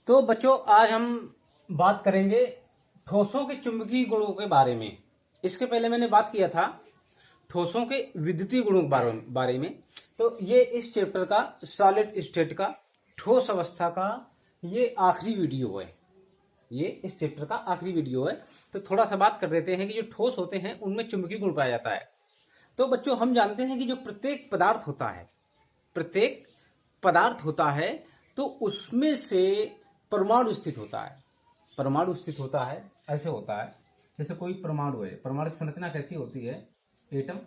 तो बच्चों आज हम बात करेंगे ठोसों के चुंबकीय गुणों के बारे में। इसके पहले मैंने बात किया था ठोसों के विद्युतीय गुणों के बारे में। तो ये इस चैप्टर का सॉलिड स्टेट का ठोस अवस्था का ये आखिरी वीडियो है। ये इस चैप्टर का आखिरी वीडियो है। तो थोड़ा सा बात कर देते हैं कि जो ठोस होते हैं उनमें चुंबकीय गुण पाया जाता है। तो बच्चों हम जानते हैं कि जो प्रत्येक पदार्थ होता है तो उसमें से परमाणु स्थित होता है। ऐसे होता है जैसे कोई परमाणु है। परमाणु की संरचना कैसी होती है? एटम,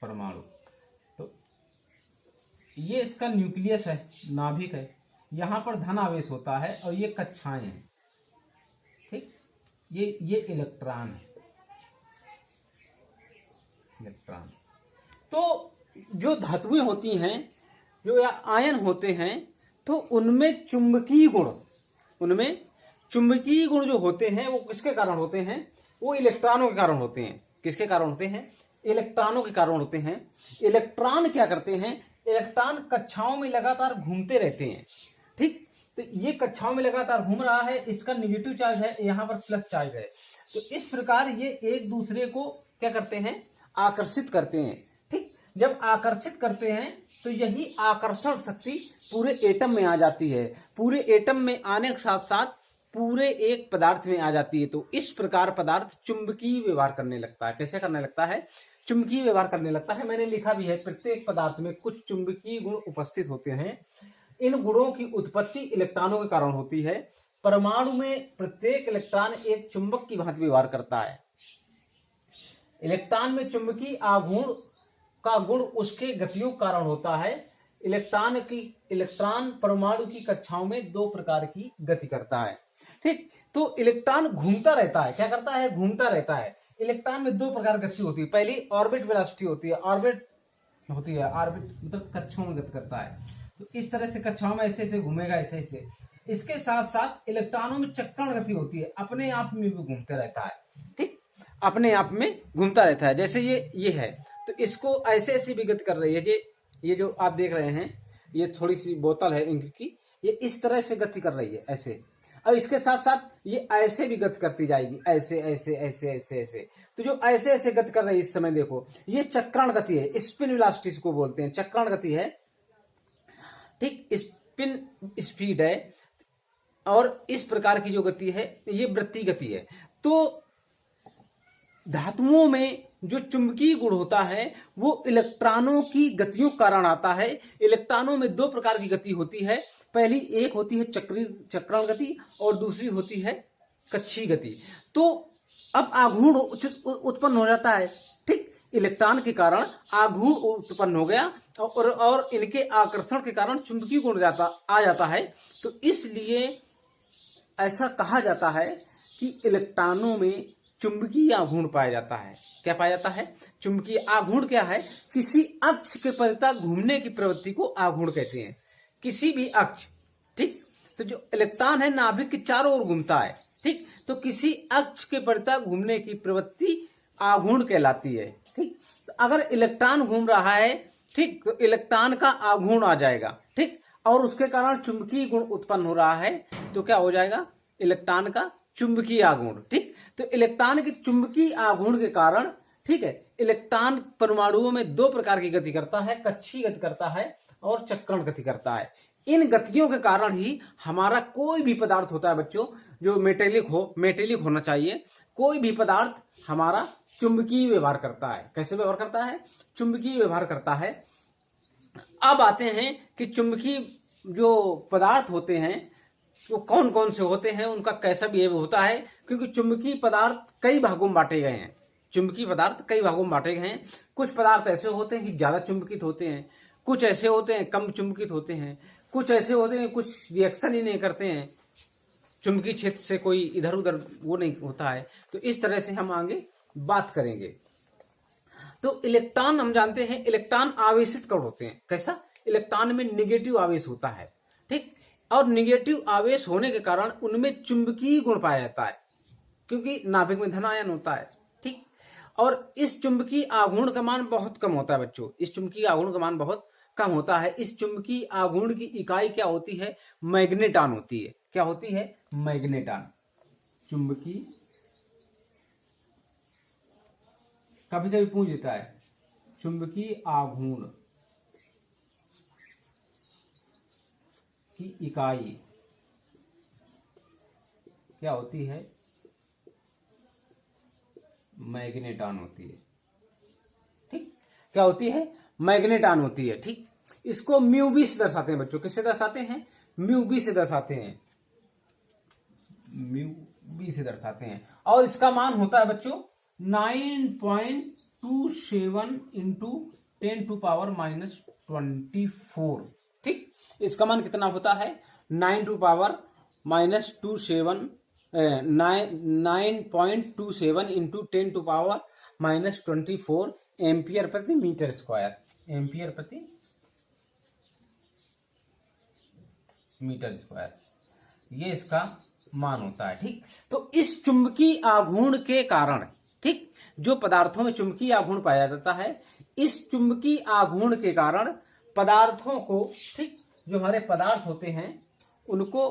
परमाणु। तो ये इसका न्यूक्लियस है, नाभिक है। यहां पर धन आवेश होता है और ये कक्षाएं हैं। ठीक, ये इलेक्ट्रॉन है। इलेक्ट्रॉन तो जो धातुएं होती हैं, जो या आयन होते हैं, तो उनमें चुंबकीय गुण जो होते हैं वो किसके कारण होते हैं? वो इलेक्ट्रॉनों के कारण होते हैं। किसके कारण होते हैं? इलेक्ट्रॉनों के कारण होते हैं। इलेक्ट्रॉन क्या करते हैं? इलेक्ट्रॉन कक्षाओं में लगातार घूमते रहते हैं। ठीक, तो ये कक्षाओं में लगातार घूम रहा है। इसका निगेटिव चार्ज है, यहाँ पर प्लस चार्ज है। तो इस प्रकार ये एक दूसरे को क्या करते हैं? आकर्षित करते हैं। ठीक, जब आकर्षित करते हैं तो यही आकर्षण शक्ति पूरे एटम में आ जाती है। पूरे एटम में आने के साथ साथ पूरे एक पदार्थ में आ जाती है। तो इस प्रकार पदार्थ चुंबकीय व्यवहार करने लगता है। कैसे करने लगता है? चुंबकीय व्यवहार करने लगता है। मैंने लिखा भी है, प्रत्येक पदार्थ में कुछ चुंबकीय गुण उपस्थित होते हैं। इन गुणों की उत्पत्ति इलेक्ट्रॉनों के कारण होती है। परमाणु में प्रत्येक इलेक्ट्रॉन एक चुंबक की भांति व्यवहार करता है। इलेक्ट्रॉन में चुंबकीय आघूर्ण का गुण उसके गतियों के कारण होता है। इलेक्ट्रॉन परमाणु की कक्षाओं में दो प्रकार की गति करता है। ठीक, तो इलेक्ट्रॉन घूमता रहता है। क्या करता है? घूमता रहता है। इलेक्ट्रॉन में दो प्रकार की गति होती है। पहली ऑर्बिट वेलोसिटी होती है। ऑर्बिट मतलब कक्षाओं में गति करता है। तो इस तरह से कक्षाओं में ऐसे घूमेगा, ऐसे। इसके साथ साथ इलेक्ट्रॉनों में चक्रण गति होती है। अपने आप में भी घूमते रहता है। ठीक, अपने आप में घूमता रहता है। जैसे ये है, तो इसको ऐसे भी गति कर रही है। ये जो आप देख रहे हैं, ये थोड़ी सी बोतल है इंक की, ये इस तरह से गति कर रही है, ऐसे। और इसके साथ साथ ये ऐसे भी गति करती जाएगी, ऐसे। तो जो ऐसे गति कर रही है इस समय देखो, ये चक्रण गति है। स्पिन वेलोसिटी को बोलते हैं, चक्रण गति है। ठीक, स्पिन स्पीड है। और इस प्रकार की जो गति है ये वृत्तीय गति है। तो धातुओं में जो चुंबकीय गुण होता है वो इलेक्ट्रॉनों की गतियों के कारण आता है। इलेक्ट्रॉनों में दो प्रकार की गति होती है। पहली एक होती है चक्रण गति और दूसरी होती है कक्षीय गति। तो अब आघूर्ण उत्पन्न हो जाता है। ठीक, इलेक्ट्रॉन के कारण आघूर्ण उत्पन्न हो गया और इनके आकर्षण के कारण चुंबकीय गुण आ जाता है। तो इसलिए ऐसा कहा जाता है कि इलेक्ट्रॉनों में चुंबकीय आघूर्ण पाया जाता है। क्या पाया जाता है? चुंबकीय आघूर्ण क्या है? किसी अक्ष के परितः घूमने की प्रवृत्ति को आघूर्ण कहते हैं। किसी भी अक्ष। ठीक, तो जो इलेक्ट्रॉन है नाभिक के चारों ओर घूमता है। ठीक, तो किसी अक्ष के परितः घूमने की प्रवृत्ति आघूर्ण कहलाती है। ठीक, तो अगर इलेक्ट्रॉन घूम रहा है, ठीक, तो इलेक्ट्रॉन का आघूर्ण आ जाएगा। ठीक, और उसके कारण चुंबकीय गुण उत्पन्न हो रहा है, तो क्या हो जाएगा? इलेक्ट्रॉन का चुंबकीय आघूर्ण। ठीक, तो इलेक्ट्रॉन के चुंबकीय आघूर्ण के कारण, ठीक है, इलेक्ट्रॉन परमाणुओं में दो प्रकार की गति करता है, कक्षीय गति करता है और चक्रण गति करता है। इन गतियों के कारण ही हमारा कोई भी पदार्थ होता है बच्चों, जो मेटेलिक होना चाहिए। कोई भी पदार्थ हमारा चुंबकीय व्यवहार करता है। कैसे व्यवहार करता है? चुंबकीय व्यवहार करता है। अब आते हैं कि चुंबकीय जो पदार्थ होते हैं वो कौन कौन से होते हैं, उनका कैसा बिहेव होता है। क्योंकि चुंबकीय पदार्थ कई भागों में बांटे गए हैं। कुछ पदार्थ ऐसे होते हैं कि ज्यादा चुंबकित होते हैं, कुछ ऐसे होते हैं कम चुंबकित होते हैं, कुछ ऐसे होते हैं कुछ रिएक्शन ही नहीं करते हैं, चुंबकीय क्षेत्र से कोई इधर उधर वो नहीं होता है। तो इस तरह से हम आगे बात करेंगे। तो इलेक्ट्रॉन हम जानते हैं, इलेक्ट्रॉन आवेशित कण होते हैं। कैसा? इलेक्ट्रॉन में निगेटिव आवेश होता है। ठीक, और निगेटिव आवेश होने के कारण उनमें चुंबकीय गुण पाया जाता है, क्योंकि नाभिक में धन आयन होता है। ठीक, और इस चुंबकीय आघूर्ण का मान बहुत कम होता है बच्चों। इस चुंबकीय आघूर्ण का मान बहुत कम होता है। इस चुंबकीय आघूर्ण की इकाई क्या होती है? मैग्नेटान होती है। क्या होती है? मैग्नेटान। चुंबकीय, कभी कभी पूछ देता है, चुंबकीय आघूर्ण की इकाई क्या होती है? मैग्नेटान होती है। ठीक, क्या होती है? मैग्नेटान होती है। ठीक, इसको म्यू बी से दर्शाते हैं बच्चों। किससे दर्शाते हैं? म्यू बी से दर्शाते हैं। म्यू बी से दर्शाते हैं। और इसका मान होता है बच्चों 9.27 इंटू 10⁻⁻²4। ठीक, इसका मान कितना होता है? 9.27 इंटू 10⁻²4 एम्पियर प्रति मीटर स्क्वायर। एम्पियर प्रति मीटर स्क्वायर, ये इसका मान होता है। ठीक, तो इस चुंबकीय आघूर्ण के कारण, ठीक, जो पदार्थों में चुंबकीय आघूर्ण पाया जाता है, इस चुंबकीय आघूर्ण के कारण पदार्थों को, ठीक, जो हमारे पदार्थ होते हैं उनको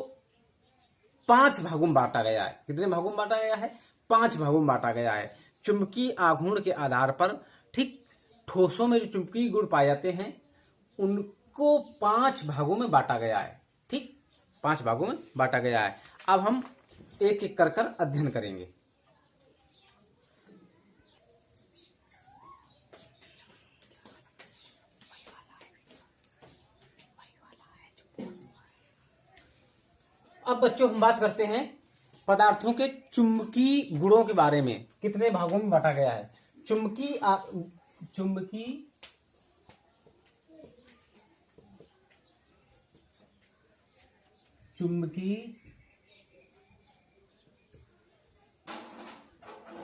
5 भागों में बांटा गया है। कितने भागों में बांटा गया है? 5 भागों में बांटा गया है चुंबकीय आघूर्ण के आधार पर। ठीक, ठोसों में जो चुंबकीय गुण पाए जाते हैं उनको 5 भागों में बांटा गया है। ठीक, 5 भागों में बांटा गया है। अब हम एक एक कर अध्ययन करेंगे। अब बच्चों हम बात करते हैं पदार्थों के चुंबकीय गुणों के बारे में। कितने भागों में बांटा गया है? चुंबकीय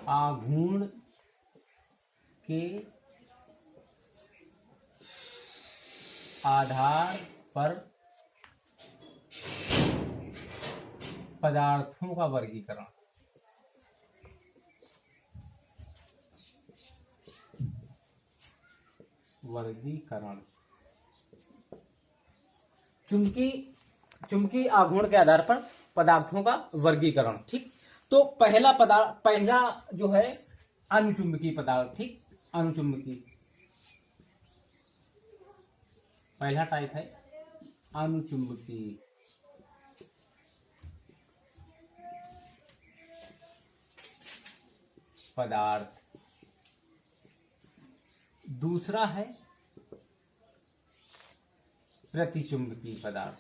आघूर्ण के आधार पर पदार्थों का वर्गीकरण। चुंबकीय आघूर्ण के आधार पर पदार्थों का वर्गीकरण। ठीक, तो पहला जो है अनुचुंबकीय पदार्थ। ठीक, अनुचुंबकीय पहला टाइप है अनुचुंबकीय। पदार्थ। दूसरा है प्रतिचुंबकीय पदार्थ।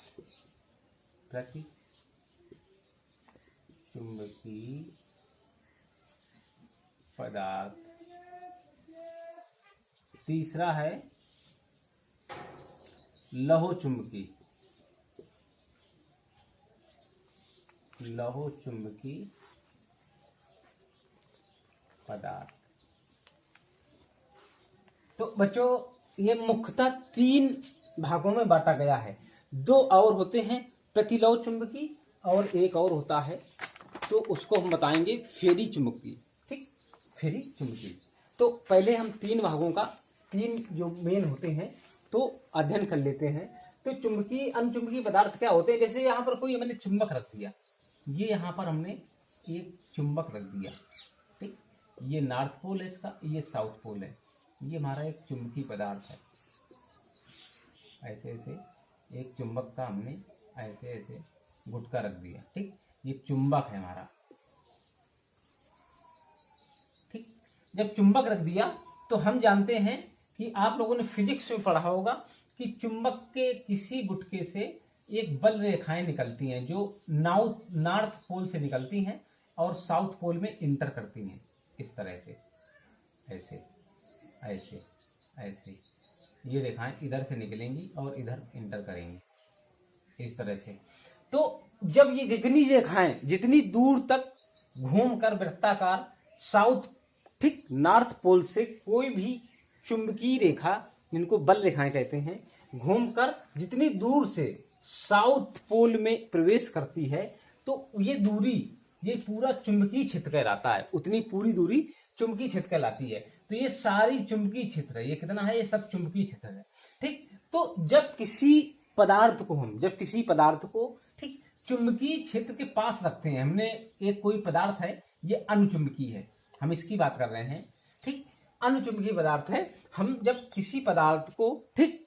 प्रतिचुंबकीय पदार्थ। तीसरा है लौहचुंबकीय पदार्थ। तो बच्चों ये मुख्यतः 3 भागों में बांटा गया है। 2 और होते हैं प्रतिलौह चुंबकीय और एक और होता है, तो उसको हम बताएंगे फेरी चुंबकीय। ठीक, फेरी चुंबकीय। तो पहले हम 3 भागों का, 3 जो मेन होते हैं तो अध्ययन कर लेते हैं। तो चुंबकीय अनुचुंबकीय पदार्थ क्या होते हैं? जैसे यहाँ पर कोई मैंने चुंबक रख दिया, ये यहाँ पर हमने एक चुंबक रख दिया। ठीक, ये नॉर्थ पोल है इसका, ये साउथ पोल है। ये हमारा एक चुंबकीय पदार्थ है। ऐसे ऐसे एक चुंबक का हमने ऐसे ऐसे गुटका रख दिया। ठीक, ये चुंबक है हमारा। ठीक, जब चुंबक रख दिया तो हम जानते हैं कि आप लोगों ने फिजिक्स में पढ़ा होगा कि चुंबक के किसी गुटके से एक बल रेखाएं निकलती हैं जो नॉर्थ पोल से निकलती हैं और साउथ पोल में इंटर करती हैं। इस तरह से ऐसे ऐसे ऐसे ये रेखाएं इधर से निकलेंगी और इधर इंटर करेंगी, इस तरह से। तो जब ये जितनी रेखाएं जितनी दूर तक घूमकर वृत्ताकार साउथ, ठीक, नॉर्थ पोल से कोई भी चुंबकीय रेखा, जिनको बल रेखाएं कहते हैं, घूमकर जितनी दूर से साउथ पोल में प्रवेश करती है तो ये दूरी, ये पूरा चुंबकीय क्षेत्र कहलाता है। उतनी पूरी दूरी चुंबकीय क्षेत्र कहलाती है। तो ये सारी चुंबकीय क्षेत्र है, ये कितना है, ये सब चुंबकीय क्षेत्र है। ठीक, तो जब किसी पदार्थ को ठीक चुंबकीय क्षेत्र के पास रखते हैं, हमने एक कोई पदार्थ है, ये अनुचुंबकीय है, हम इसकी बात कर रहे हैं। ठीक, अनुचुंबकीय पदार्थ है। हम जब किसी पदार्थ को ठीक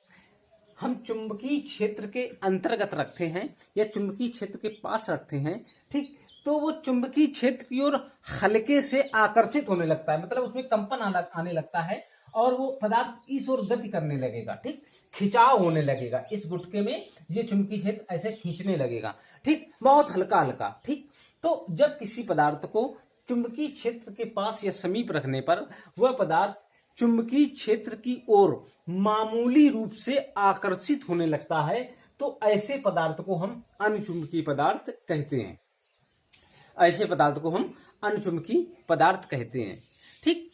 हम चुंबकीय क्षेत्र के अंतर्गत रखते हैं या चुंबकीय क्षेत्र के पास रखते हैं, ठीक, तो वो चुंबकीय क्षेत्र की ओर हल्के से आकर्षित होने लगता है, मतलब उसमें कंपन आने लगता है और वो पदार्थ इस ओर गति करने लगेगा। ठीक, खिंचाव होने लगेगा, इस गुटके में ये चुंबकीय क्षेत्र ऐसे खींचने लगेगा। ठीक, बहुत हल्का हल्का। ठीक, तो जब किसी पदार्थ को चुंबकीय क्षेत्र के पास या समीप रखने पर वह पदार्थ चुंबकीय क्षेत्र की ओर मामूली रूप से आकर्षित होने लगता है, तो ऐसे पदार्थ को हम अनुचुंबकीय पदार्थ कहते हैं। ऐसे पदार्थ को हम अनुचुंबकीय पदार्थ कहते हैं। ठीक,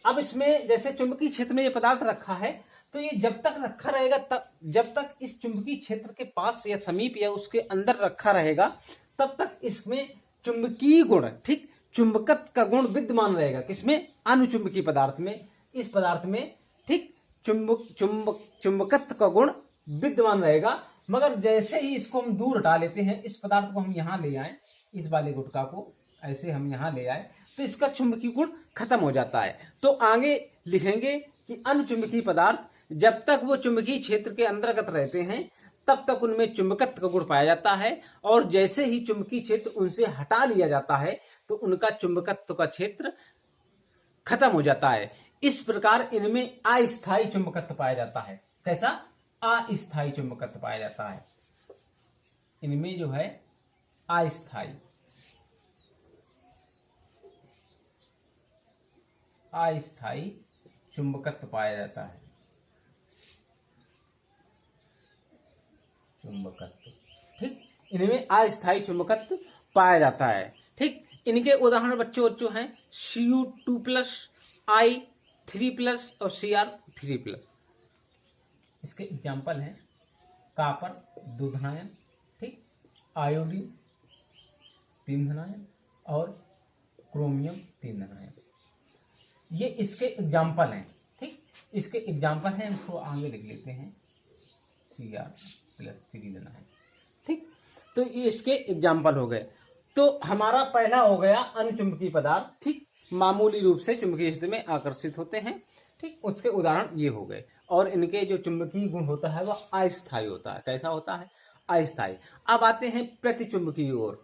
अब इसमें जैसे चुंबकीय क्षेत्र में ये पदार्थ रखा है, तो ये जब तक रखा रहेगा, जब तक इस चुंबकीय क्षेत्र के पास या समीप या उसके अंदर रखा रहेगा, तब तक इसमें चुंबकीय गुण, ठीक, चुंबकत्व का गुण विद्यमान रहेगा। किसमें? अनुचुंबकीय पदार्थ में। इस पदार्थ में ठीक चुंबकत्व का गुण विद्यमान रहेगा, मगर जैसे ही इसको हम दूर हटा लेते हैं, इस पदार्थ को हम यहां ले आए, इस वाले गुटका को ऐसे हम यहां ले आए, तो इसका चुंबकीय गुण खत्म हो जाता है। तो आगे लिखेंगे कि अनुचुंबकीय पदार्थ जब तक वो चुंबकीय क्षेत्र के अंतर्गत रहते हैं, तब तक उनमें चुंबकत्व का गुण पाया जाता है, और जैसे ही चुंबकीय क्षेत्र उनसे हटा लिया जाता है, तो उनका चुंबकत्व का क्षेत्र खत्म हो जाता है। इस प्रकार इनमें अस्थायी चुंबकत्व पाया जाता है। कैसा? अस्थायी चुंबकत्व पाया जाता है। इनमें जो है अस्थायी चुंबकत्व पाया जाता है। चुंबकत्व, ठीक, इनमें अस्थायी चुंबकत्व पाया जाता है। ठीक, इनके उदाहरण बच्चों हैं Cu2+, I3+ और Cr3+। इसके एग्जाम्पल हैं कॉपर 2 धनायन, ठीक, आयोडीन 3 धनायन और क्रोमियम 3 धनायन। ये इसके एग्जाम्पल हैं। ठीक, इसके एग्जाम्पल हैं, हम थोड़ा आगे लिख लेते हैं Cr+3 धनायन। ठीक, तो ये इसके एग्जाम्पल हो गए। तो हमारा पहला हो गया अनुचुंबकीय पदार्थ, ठीक, मामूली रूप से चुंबकीय क्षेत्र में आकर्षित होते हैं। ठीक, उसके उदाहरण ये हो गए, और इनके जो चुंबकीय गुण होता है वह अस्थायी होता है। कैसा होता है? अस्थायी। अब आते हैं प्रतिचुंबकीय ओर।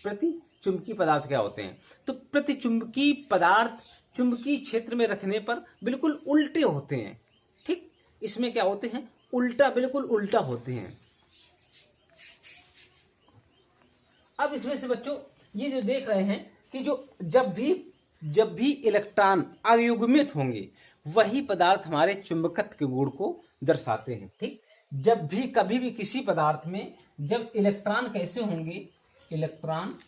प्रतिचुंबकीय पदार्थ क्या होते हैं? तो प्रतिचुंबकीय पदार्थ चुंबकीय क्षेत्र में रखने पर बिल्कुल उल्टे होते हैं। ठीक, इसमें क्या होते हैं? उल्टा, बिल्कुल उल्टा होते हैं। अब इसमें से बच्चों ये जो देख रहे हैं कि जो जब भी इलेक्ट्रॉन अयुग्मित होंगे, वही पदार्थ हमारे चुंबकत्व के गुण को दर्शाते हैं। ठीक, जब भी कभी भी किसी पदार्थ में जब इलेक्ट्रॉन कैसे होंगे, इलेक्ट्रॉन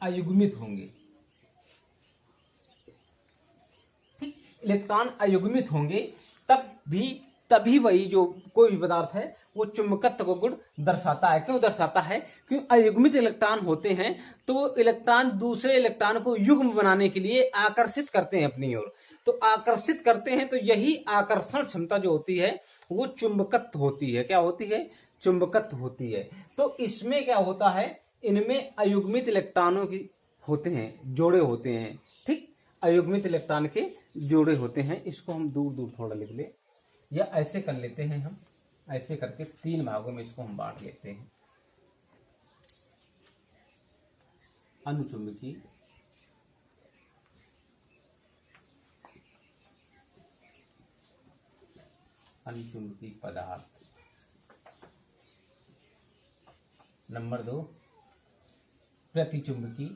अयुग्मित होंगे, ठीक, इलेक्ट्रॉन अयुग्मित होंगे, तभी वही जो कोई भी पदार्थ है वो चुंबकत्व का गुण दर्शाता है। क्यों दर्शाता है? क्योंकि अयुग्मित इलेक्ट्रॉन होते हैं, तो वो इलेक्ट्रॉन दूसरे इलेक्ट्रॉन को युग्म बनाने के लिए आकर्षित करते हैं अपनी ओर। तो आकर्षित करते हैं, तो यही आकर्षण क्षमता जो होती है वो चुंबकत्व होती है। क्या होती है? चुंबकत्व होती है। तो इसमें क्या होता है? इनमें अयुग्मित इलेक्ट्रॉनों की होते हैं, जोड़े होते हैं। ठीक, अयुग्मित इलेक्ट्रॉन के जोड़े होते हैं। इसको हम दूर दूर थोड़ा लिख ले, या ऐसे कर लेते हैं, हम ऐसे करके 3 भागों में इसको हम बांट लेते हैं। अनुचुंबकीय, पदार्थ। नंबर 2 प्रतिचुंबकीय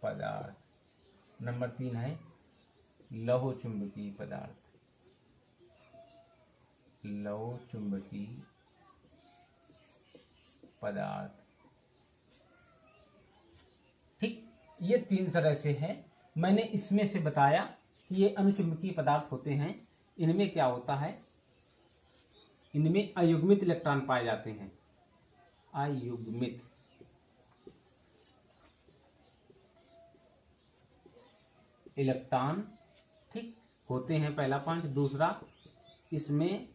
पदार्थ। नंबर 3 है लौह चुंबकीय पदार्थ। ठीक, ये 3 तरह से है। मैंने इसमें से बताया कि ये अनुचुंबकीय पदार्थ होते हैं। इनमें क्या होता है? इनमें अयुग्मित इलेक्ट्रॉन पाए जाते हैं, अयुग्मित इलेक्ट्रॉन, ठीक, होते हैं, पहला पॉइंट। दूसरा, इसमें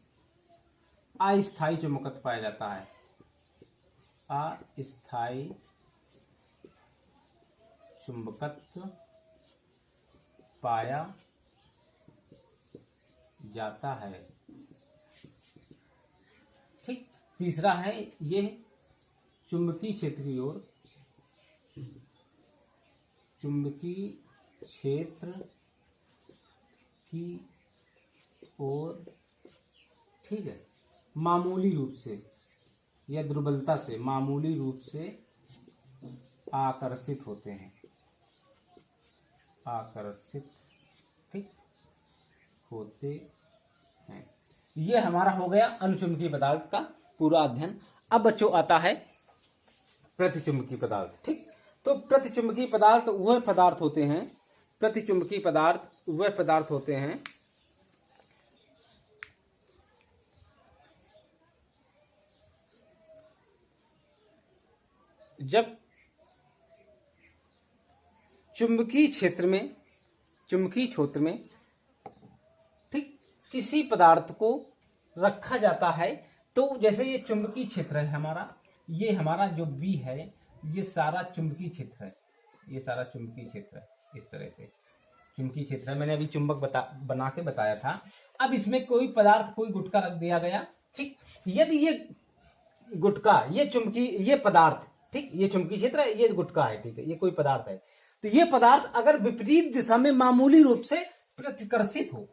अस्थायी चुंबकत्व पाया जाता है, अस्थायी चुंबकत्व पाया जाता है, ठीक। तीसरा है ये चुंबकीय क्षेत्र की ओर, चुंबकीय क्षेत्र की ओर, ठीक है, मामूली रूप से या दुर्बलता से, मामूली रूप से आकर्षित होते हैं, आकर्षित, ठीक, होते हैं। ये हमारा हो गया अनुचुंबकीय पदार्थ का पूरा अध्ययन। अब बच्चों आता है प्रतिचुंबकीय पदार्थ, ठीक। तो प्रतिचुंबकीय पदार्थ वह पदार्थ होते हैं, प्रतिचुंबकीय पदार्थ वह पदार्थ होते हैं जब चुंबकीय क्षेत्र में, चुंबकीय क्षेत्र में, ठीक, किसी पदार्थ को रखा जाता है। तो जैसे ये चुंबकीय क्षेत्र है हमारा, ये हमारा जो बी है, ये सारा चुंबकीय क्षेत्र है, ये सारा चुंबकीय क्षेत्र है, इस तरह से चुंबकीय क्षेत्र है। मैंने अभी चुंबक बना के बताया था। अब इसमें कोई पदार्थ, कोई गुटका रख दिया गया, ठीक। यदि ये गुटका, ये चुंबकीय, ये पदार्थ, ठीक, ये चुंबकीय क्षेत्र है, ये गुटका है, ठीक है, ये कोई पदार्थ है। तो ये पदार्थ अगर विपरीत दिशा में मामूली रूप से प्रतिकर्षित हो,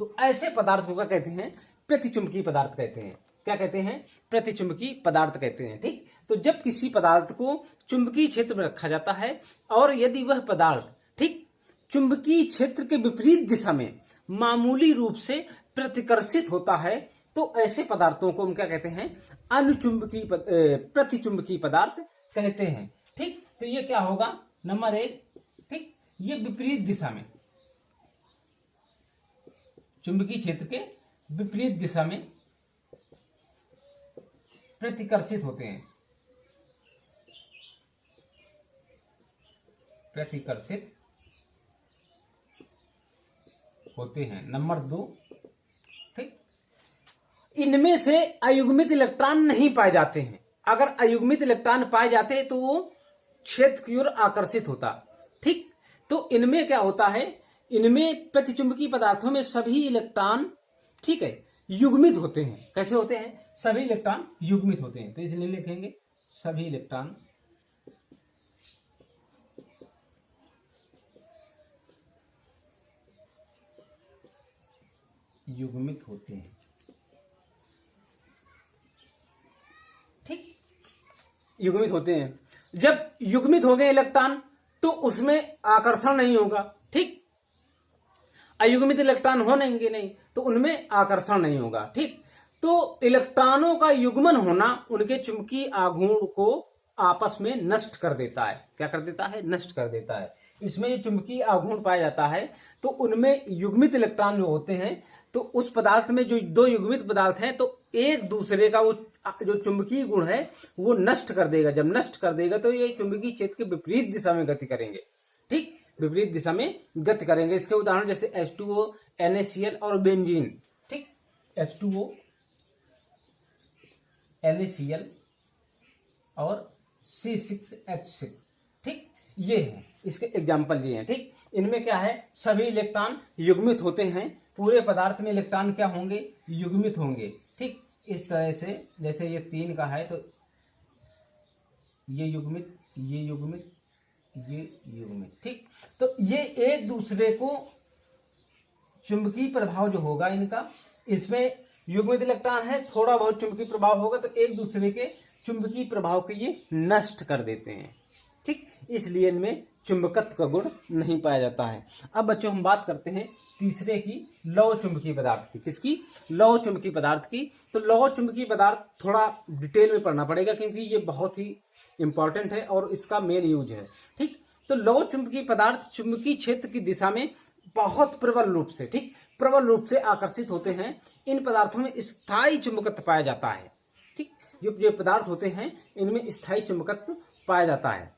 तो ऐसे पदार्थ को क्या कहते हैं? प्रतिचुंबकीय पदार्थ कहते हैं। क्या कहते हैं? प्रतिचुंबकीय पदार्थ कहते हैं, ठीक। तो जब किसी पदार्थ को चुंबकीय क्षेत्र में रखा जाता है और यदि वह पदार्थ, ठीक, चुंबकीय क्षेत्र के विपरीत दिशा में मामूली रूप से प्रतिकर्षित होता है, तो ऐसे पदार्थों को हम क्या कहते हैं? अनुचुंबकीय प्रतिचुंबकीय पदार्थ कहते हैं, ठीक। तो ये क्या होगा? नंबर 1, ठीक, ये विपरीत दिशा में, चुंबकीय क्षेत्र के विपरीत दिशा में प्रतिकर्षित होते हैं, प्रतिकर्षित होते हैं। नंबर 2, ठीक, इनमें से अयुग्मित इलेक्ट्रॉन नहीं पाए जाते हैं। अगर अयुग्मित इलेक्ट्रॉन पाए जाते हैं तो वो क्षेत्र की ओर आकर्षित होता, ठीक। तो इनमें क्या होता है? इनमें प्रतिचुंबकीय पदार्थों में सभी इलेक्ट्रॉन, ठीक है, युग्मित होते हैं। कैसे होते हैं? सभी इलेक्ट्रॉन युग्मित होते हैं। तो इसलिए लिखेंगे सभी इलेक्ट्रॉन युग्मित होते हैं, ठीक, युग्मित होते हैं। जब युग्मित हो गए इलेक्ट्रॉन तो उसमें आकर्षण नहीं होगा, ठीक। अयुग्मित इलेक्ट्रॉन होंगे नहीं तो उनमें आकर्षण नहीं होगा, ठीक। तो इलेक्ट्रॉनों का युग्मन होना उनके चुंबकीय आघूर्ण को आपस में नष्ट कर देता है। क्या कर देता है? नष्ट कर देता है। इसमें जो चुंबकीय आघूर्ण पाया जाता है तो उनमें युग्मित इलेक्ट्रॉन जो होते हैं, तो उस पदार्थ में जो दो युग्मित पदार्थ हैं तो एक दूसरे का वो जो चुंबकीय गुण है वो नष्ट कर देगा। जब नष्ट कर देगा तो ये चुंबकीय क्षेत्र के विपरीत दिशा में गति करेंगे, ठीक, विपरीत दिशा में गति करेंगे। इसके उदाहरण जैसे H2O, NaCl और बेंजीन, ठीक, H2O, NaCl और C6H6, ठीक, ये है इसके एग्जाम्पल ये हैं, ठीक। इनमें क्या है? सभी इलेक्ट्रॉन युग्मित होते हैं। पूरे पदार्थ में इलेक्ट्रॉन क्या होंगे? युग्मित होंगे, ठीक। इस तरह से जैसे ये 3 का है तो ये युग्मित, ये युग्मित, ये युग्मित, ठीक। तो ये एक दूसरे को चुंबकीय प्रभाव जो होगा इनका, इसमें युग्मित इलेक्ट्रॉन है, थोड़ा बहुत चुंबकीय प्रभाव होगा तो एक दूसरे के चुंबकीय प्रभाव को ये नष्ट कर देते हैं, ठीक। इसलिए इनमें चुंबकत्व का गुण नहीं पाया जाता है। अब बच्चों हम बात करते हैं तीसरे की, लौह चुंबकीय पदार्थ की। किसकी? लौह चुंबकीय पदार्थ की। तो लौह चुंबकीय पदार्थ थोड़ा डिटेल में पढ़ना पड़ेगा क्योंकि ये बहुत ही इंपॉर्टेंट है और इसका मेन यूज है, ठीक। तो लौह चुंबकीय पदार्थ चुंबकीय क्षेत्र की दिशा में बहुत प्रबल रूप से, ठीक, प्रबल रूप से आकर्षित होते हैं। इन पदार्थों में स्थायी चुंबकत्व पाया जाता है। ठीक, जो पदार्थ होते हैं इनमें स्थायी चुंबकत्व पाया जाता है।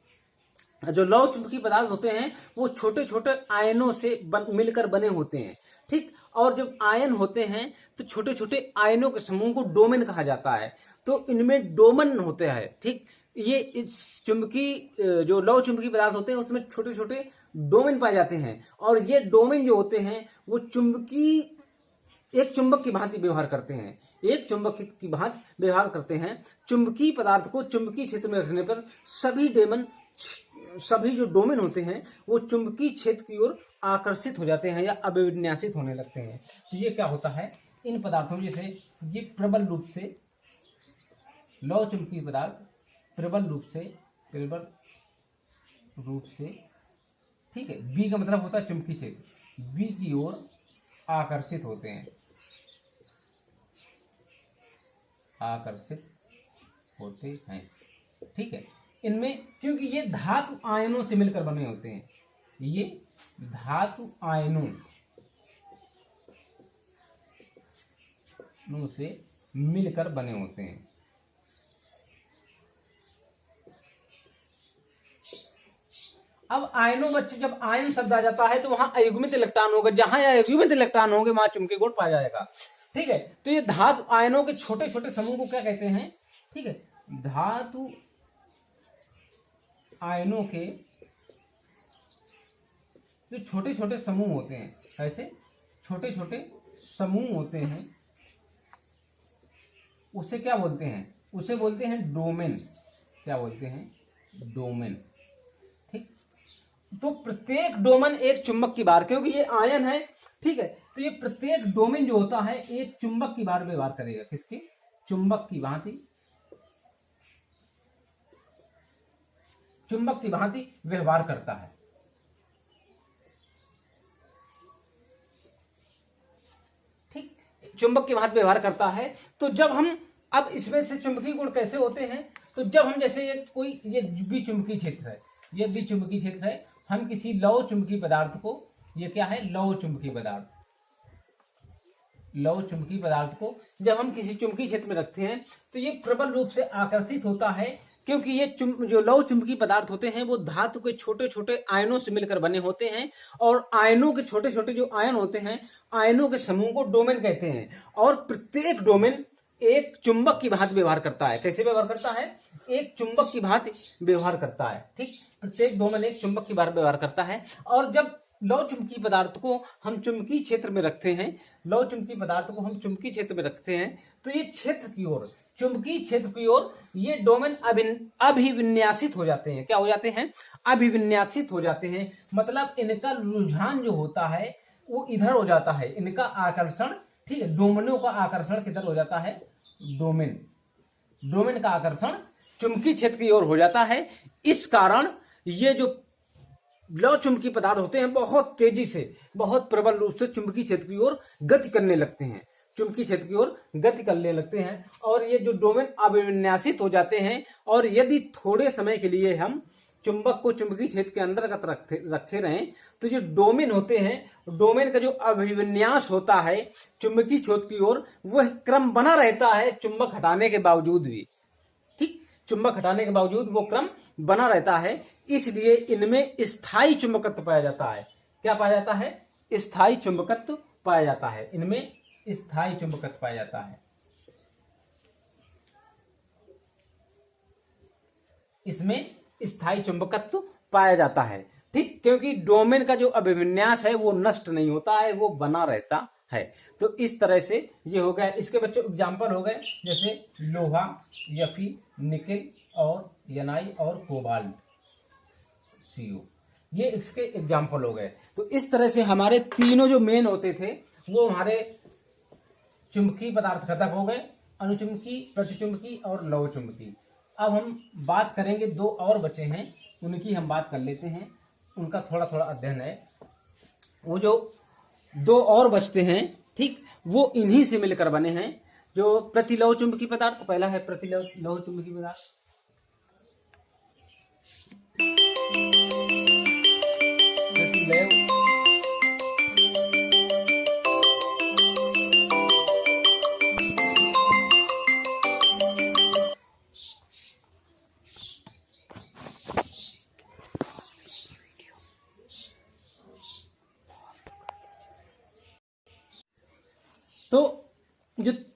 जो लौह चुंबकीय पदार्थ होते हैं वो छोटे छोटे आयनों से मिलकर बने होते हैं। ठीक, और जब आयन होते हैं तो छोटे छोटे आयनों के समूह को डोमेन कहा जाता है। तो इनमें डोमेन होते हैं। ठीक, ये इस चुंबकीय जो लौह चुंबकीय पदार्थ होते हैं उसमें छोटे छोटे डोमेन पाए जाते हैं, और ये डोमेन जो होते हैं वो एक चुंबक की भांति व्यवहार करते हैं। एक चुंबक की भांति व्यवहार करते हैं। चुंबकीय पदार्थ को चुंबकीय क्षेत्र में रखने पर सभी जो डोमेन होते हैं वो चुंबकीय क्षेत्र की ओर आकर्षित हो जाते हैं या अभिविन्यासित होने लगते हैं। तो ये क्या होता है, इन पदार्थों में जैसे ये प्रबल रूप से लौह चुंबकीय पदार्थ प्रबल रूप से ठीक है, बी का मतलब होता है चुंबकीय क्षेत्र, बी की ओर आकर्षित होते हैं, ठीक है। इनमें क्योंकि ये धातु आयनों से मिलकर बने होते हैं, ये धातु आयनों से मिलकर बने होते हैं। अब आयनों बच्चे, जब आयन शब्द आ जाता है तो वहां अयुग्मित इलेक्ट्रॉन होगा, जहां अयुग्मित इलेक्ट्रॉन होंगे वहां चुंबकीय गुण पाया जाएगा। ठीक है, तो ये धातु आयनों के छोटे छोटे समूह को क्या कहते हैं? ठीक है, धातु आयनों के जो छोटे छोटे समूह होते हैं, ऐसे छोटे छोटे समूह होते हैं, उसे क्या बोलते हैं? उसे बोलते हैं डोमेन। क्या बोलते हैं? डोमेन। ठीक, तो प्रत्येक डोमेन एक चुंबक की बार, क्योंकि ये आयन है, ठीक है, तो ये प्रत्येक डोमेन जो होता है एक चुंबक की बार व्यवहार करेगा। किसके? चुंबक की भांति, चुंबक की भांति व्यवहार करता है। ठीक, चुंबक की भांति व्यवहार करता है। तो जब हम, अब इसमें से चुंबकीय गुण कैसे होते हैं? तो जब हम जैसे ये द्विचुंबकीय क्षेत्र है, ये द्विचुंबकीय क्षेत्र है, हम किसी लौह चुंबकीय पदार्थ को, ये क्या है? लौह चुंबकीय पदार्थ, लौह चुंबकीय पदार्थ को जब हम किसी चुंबकीय क्षेत्र में रखते हैं तो ये प्रबल रूप से आकर्षित होता है, क्योंकि ये जो लौह चुंबकीय पदार्थ होते हैं वो धातु के छोटे छोटे आयनों से मिलकर बने होते हैं, और आयनों के छोटे छोटे जो आयन होते हैं, आयनों के समूह को डोमेन कहते हैं। और प्रत्येक डोमेन एक चुंबक की भांति व्यवहार करता है। कैसे व्यवहार करता है? एक चुंबक की भांति व्यवहार करता है। ठीक, प्रत्येक डोमेन एक चुंबक की भांति व्यवहार करता है। और जब लौह चुंबकीय पदार्थ को हम चुंबकीय क्षेत्र में रखते हैं, लौह चुंबकीय पदार्थ को हम चुंबकीय क्षेत्र में रखते हैं, तो ये क्षेत्र की ओर, चुंबकीय क्षेत्र की ओर ये डोमेन अभिविन्यासित हो जाते हैं। क्या हो जाते हैं? अभिविन्यासित हो जाते हैं। मतलब इनका रुझान जो होता है वो इधर हो जाता है, इनका आकर्षण, ठीक है, डोमेनों का आकर्षण किधर हो जाता है? डोमेन का आकर्षण चुंबकीय क्षेत्र की ओर हो जाता है। इस कारण ये जो लौह चुंबकीय पदार्थ होते हैं बहुत तेजी से, बहुत प्रबल रूप से चुंबकीय क्षेत्र की ओर गति करने लगते हैं, चुंबकीय क्षेत्र की ओर गति करने लगते हैं। और ये जो डोमेन अभिविन्यासित हो जाते हैं, और यदि थोड़े समय के लिए हम चुंबक को चुंबकीय क्षेत्र के अंतर्गत रखे रहें तो जो डोमेन होते हैं, डोमेन का जो अभिविन्यास होता है चुंबकीय क्षेत्र की ओर, वह क्रम बना रहता है चुंबक हटाने के बावजूद भी। ठीक, चुंबक हटाने के बावजूद वो क्रम बना रहता है। इसलिए इनमें स्थायी चुंबकत्व पाया जाता है। क्या पाया जाता है? स्थायी चुंबकत्व पाया जाता है। इनमें स्थायी चुंबकत्व पाया जाता है। इसमें स्थायी चुंबकत्व पाया जाता है। ठीक, क्योंकि डोमेन का जो अभिविन्यास है वो नष्ट नहीं होता है, वो बना रहता है। तो इस तरह से ये हो गया। इसके बच्चों एग्जाम्पल हो गए जैसे लोहा, Fe, निकेल और Ni और कोबाल्ट, CO, ये इसके एग्जाम्पल हो गए। तो इस तरह से हमारे तीनों जो मेन होते थे वो हमारे चुंबकीय पदार्थ खत्म हो गए, अनुचुंबकीय, प्रतिचुंबकीय और लौह चुंबकीय। अब हम बात करेंगे, दो और बचे हैं, उनकी हम बात कर लेते हैं। उनका थोड़ा थोड़ा अध्ययन है। वो जो दो और बचते हैं, ठीक, वो इन्हीं से मिलकर बने हैं। जो प्रतिलौह चुंबकीय पदार्थ, पहला है प्रतिलौह चुंबकीय पदार्थ,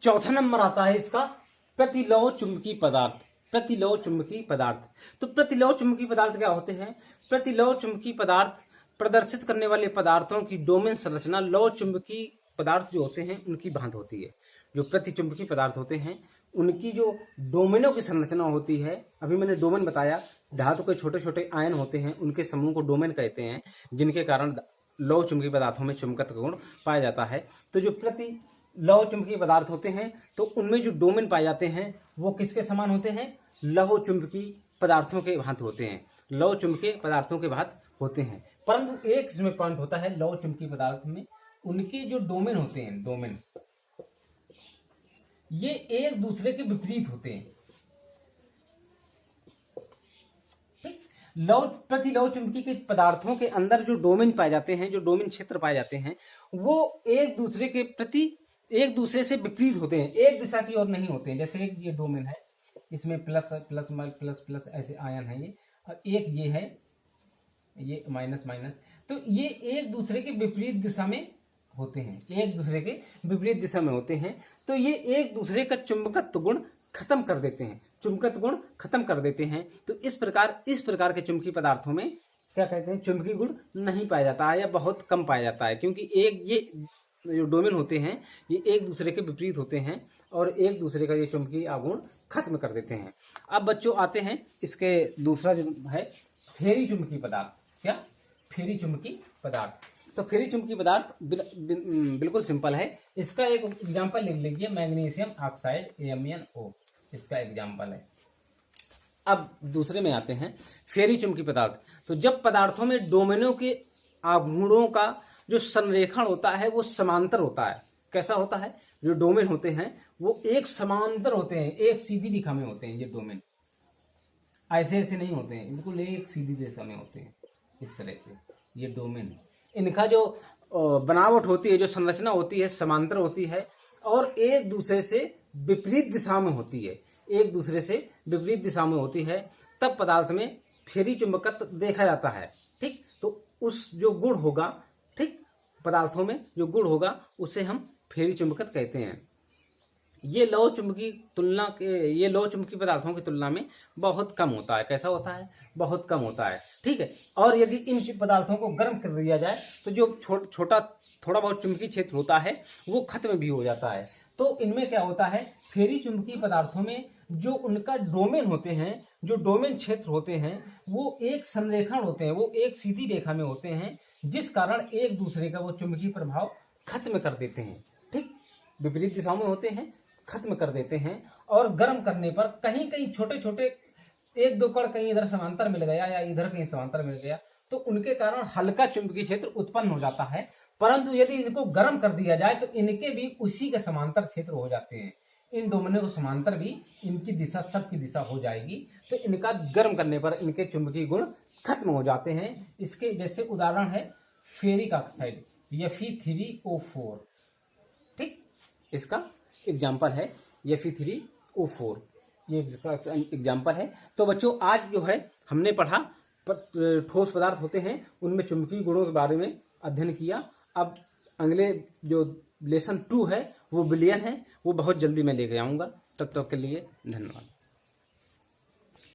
चौथा नंबर आता है इसका प्रतिलौह चुंबकीय पदार्थ। प्रतिलौह चुंबकीय पदार्थ, तो प्रतिलौह चुंबकीय पदार्थ क्या होते हैं? प्रतिलौह चुंबकीय पदार्थ प्रदर्शित करने वाले पदार्थों की डोमेन संरचना लौह चुंबकीय पदार्थ जो होते हैं उनकी भांति होती है। जो प्रतिचुंबकीय पदार्थ होते हैं उनकी जो डोमेनों की संरचना होती है, अभी मैंने डोमेन बताया, धातु के छोटे छोटे आयन होते हैं उनके समूह को डोमेन कहते हैं, जिनके कारण लौह चुंबकीय पदार्थों में चुंबकत्व गुण पाया जाता है। तो जो प्रति लौह चुंबकीय पदार्थ होते हैं तो उनमें जो डोमेन पाए जाते हैं वो किसके समान होते हैं? लौह चुंबकीय पदार्थों के भांति होते हैं, लौह चुंबकीय पदार्थों के भांति होते हैं। परंतु एक इसमें पॉइंट होता है लौह चुंबकीय पदार्थ में, उनके जो डोमेन होते हैं, डोमेन ये एक दूसरे के विपरीत होते हैं। प्रतिलौह चुंबकीय के पदार्थों के अंदर जो डोमेन पाए जाते हैं, जो डोमेन क्षेत्र पाए जाते हैं, वो एक दूसरे के प्रति एक दूसरे से विपरीत होते हैं, एक दिशा की ओर नहीं होते हैं। जैसे एक ये डोमेन है, इसमें प्लस प्लस प्लस प्लस ऐसे आयन है ये, और एक ये है, ये माइनस माइनस, तो ये एक दूसरे के विपरीत दिशा में होते हैं, एक दूसरे के विपरीत दिशा में होते हैं। तो ये एक दूसरे का चुंबकत्व गुण खत्म कर देते हैं, चुंबकत्व गुण खत्म कर देते हैं। तो इस प्रकार के चुंबकीय पदार्थों में क्या कहते हैं? चुंबकीय गुण नहीं पाया जाता है या बहुत कम पाया जाता है, क्योंकि ये जो डोमेन होते हैं ये एक दूसरे के विपरीत होते हैं और एक दूसरे का ये चुंबकीय आघूर्ण खत्म कर देते हैं। अब बच्चों आते हैं इसके दूसरा जो है फेरी चुंबकीय पदार्थ। क्या? फेरी चुंबकीय पदार्थ। तो फेरी चुंबकीय पदार्थ बिल्कुल सिंपल है। इसका एक एग्जांपल लिख लीजिए, मैग्नीशियम ऑक्साइड AmNO, इसका एग्जांपल है। अब दूसरे में आते हैं फेरी चुंबकीय पदार्थ। तो जब पदार्थों में डोमेनों के आघूर्णों का जो संरेखण होता है वो समांतर होता है। कैसा होता है? जो डोमेन होते हैं वो एक समांतर होते हैं, एक सीधी रेखा में होते हैं। ये डोमेन ऐसे ऐसे नहीं होते हैं, बिल्कुल एक सीधी रेखा में होते हैं, इस तरह से। ये डोमेन, इनका जो बनावट होती है, जो संरचना होती है, समांतर होती है और एक दूसरे से विपरीत दिशा में होती है, एक दूसरे से विपरीत दिशा में होती है। तब पदार्थ में फेरी चुंबकत्व देखा जाता है। ठीक, तो उस जो गुण होगा, ठीक, पदार्थों में जो गुण होगा उसे हम फेरी चुंबकत्व कहते हैं। ये लौह चुंबकीय पदार्थों की तुलना में बहुत कम होता है। कैसा होता है? बहुत कम होता है। ठीक है, और यदि इन पदार्थों को गर्म कर दिया जाए तो जो थोड़ा बहुत चुंबकीय क्षेत्र होता है वो खत्म भी हो जाता है। तो इनमें क्या होता है? फेरी चुंबकीय पदार्थों में जो उनका डोमेन होते हैं, जो डोमेन क्षेत्र होते हैं, वो एक संरेखण होते हैं, वो एक सीधी रेखा में होते हैं, जिस कारण एक दूसरे का वो चुंबकीय प्रभाव खत्म कर देते हैं। ठीक, विपरीत दिशाओं में होते हैं, खत्म कर देते हैं। और गर्म करने पर कहीं कहीं छोटे छोटे एक दो कण कहीं इधर समांतर मिल गया या इधर कहीं समांतर मिल गया तो उनके कारण हल्का चुंबकीय क्षेत्र उत्पन्न हो जाता है। परंतु यदि इनको गर्म कर दिया जाए तो इनके भी उसी के समांतर क्षेत्र हो जाते हैं। इन डोमेनों को समांतर भी इनकी दिशा, सबकी दिशा हो जाएगी। तो इनका गर्म करने पर इनके चुंबकीय गुण खत्म हो जाते हैं। इसके जैसे उदाहरण है फेरिक ऑक्साइड Fe3O4। ठीक, इसका एग्जाम्पल है Fe3O4, ये एग्जाम्पल है। तो बच्चों आज जो है हमने पढ़ा ठोस पदार्थ होते हैं उनमें चुंबकीय गुणों के बारे में अध्ययन किया। अब अगले जो लेसन 2 है वो विलयन है, वो बहुत जल्दी मैं लेके आऊंगा। तब तक के लिए धन्यवाद।